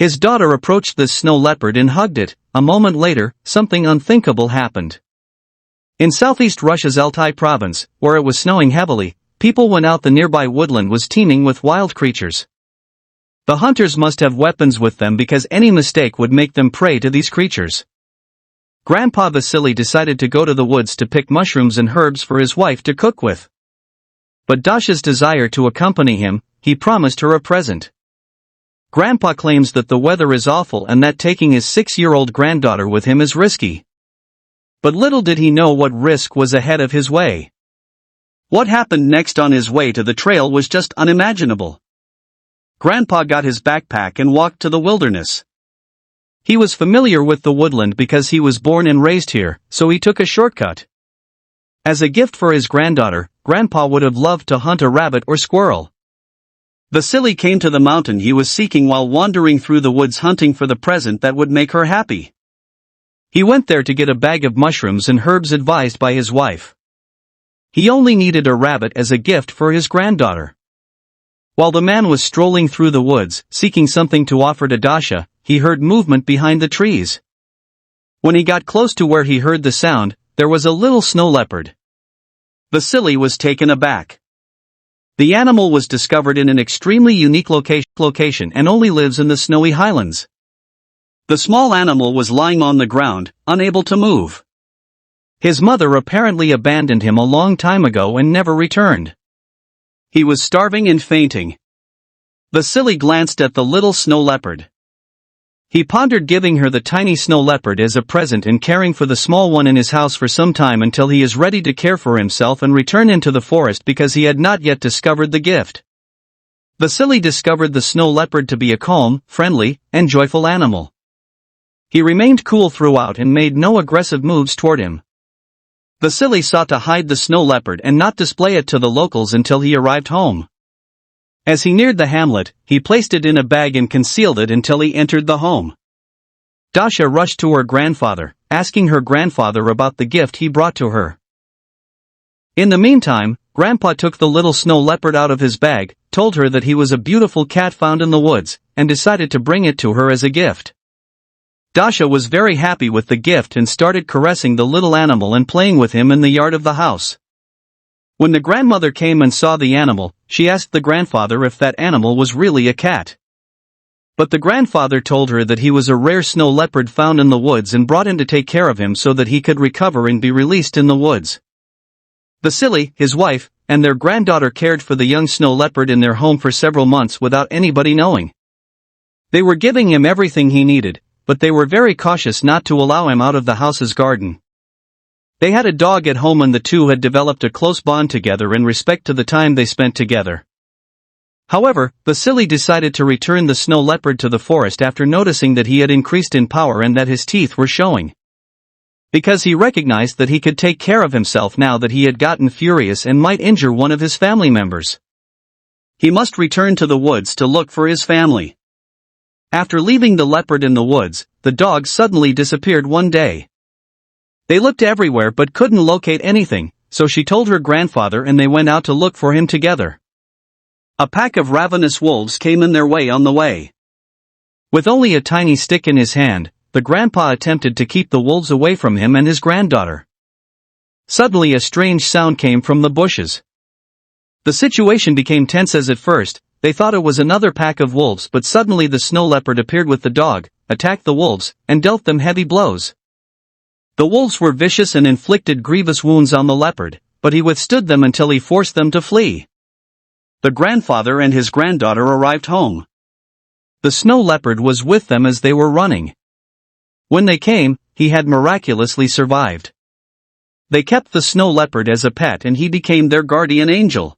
His daughter approached this snow leopard and hugged it. A moment later, something unthinkable happened. In southeast Russia's Altai province, where it was snowing heavily, people went out. The nearby woodland was teeming with wild creatures. The hunters must have weapons with them because any mistake would make them prey to these creatures. Grandpa Vasily decided to go to the woods to pick mushrooms and herbs for his wife to cook with. But Dasha's desire to accompany him, he promised her a present. Grandpa claims that the weather is awful and that taking his 6-year-old granddaughter with him is risky. But little did he know what risk was ahead of his way. What happened next on his way to the trail was just unimaginable. Grandpa got his backpack and walked to the wilderness. He was familiar with the woodland because he was born and raised here, so he took a shortcut. As a gift for his granddaughter, Grandpa would have loved to hunt a rabbit or squirrel. Vasily came to the mountain he was seeking while wandering through the woods hunting for the present that would make her happy. He went there to get a bag of mushrooms and herbs advised by his wife. He only needed a rabbit as a gift for his granddaughter. While the man was strolling through the woods, seeking something to offer to Dasha, he heard movement behind the trees. When he got close to where he heard the sound, there was a little snow leopard. Vasily was taken aback. The animal was discovered in an extremely unique location and only lives in the snowy highlands. The small animal was lying on the ground, unable to move. His mother apparently abandoned him a long time ago and never returned. He was starving and fainting. Vasily glanced at the little snow leopard. He pondered giving her the tiny snow leopard as a present and caring for the small one in his house for some time until he is ready to care for himself and return into the forest because he had not yet discovered the gift. Vasily discovered the snow leopard to be a calm, friendly, and joyful animal. He remained cool throughout and made no aggressive moves toward him. Vasily sought to hide the snow leopard and not display it to the locals until he arrived home. As he neared the hamlet, he placed it in a bag and concealed it until he entered the home. Dasha rushed to her grandfather, asking her grandfather about the gift he brought to her. In the meantime, Grandpa took the little snow leopard out of his bag, told her that he was a beautiful cat found in the woods, and decided to bring it to her as a gift. Dasha was very happy with the gift and started caressing the little animal and playing with him in the yard of the house. When the grandmother came and saw the animal, she asked the grandfather if that animal was really a cat. But the grandfather told her that he was a rare snow leopard found in the woods and brought him to take care of him so that he could recover and be released in the woods. Vasily, his wife, and their granddaughter cared for the young snow leopard in their home for several months without anybody knowing. They were giving him everything he needed, but they were very cautious not to allow him out of the house's garden. They had a dog at home and the two had developed a close bond together in respect to the time they spent together. However, Vasily decided to return the snow leopard to the forest after noticing that he had increased in power and that his teeth were showing. Because he recognized that he could take care of himself now that he had gotten furious and might injure one of his family members. He must return to the woods to look for his family. After leaving the leopard in the woods, the dog suddenly disappeared one day. They looked everywhere but couldn't locate anything, so she told her grandfather and they went out to look for him together. A pack of ravenous wolves came in their way on the way. With only a tiny stick in his hand, the grandpa attempted to keep the wolves away from him and his granddaughter. Suddenly a strange sound came from the bushes. The situation became tense as at first, they thought it was another pack of wolves, but suddenly the snow leopard appeared with the dog, attacked the wolves, and dealt them heavy blows. The wolves were vicious and inflicted grievous wounds on the leopard, but he withstood them until he forced them to flee. The grandfather and his granddaughter arrived home. The snow leopard was with them as they were running. When they came, he had miraculously survived. They kept the snow leopard as a pet and he became their guardian angel.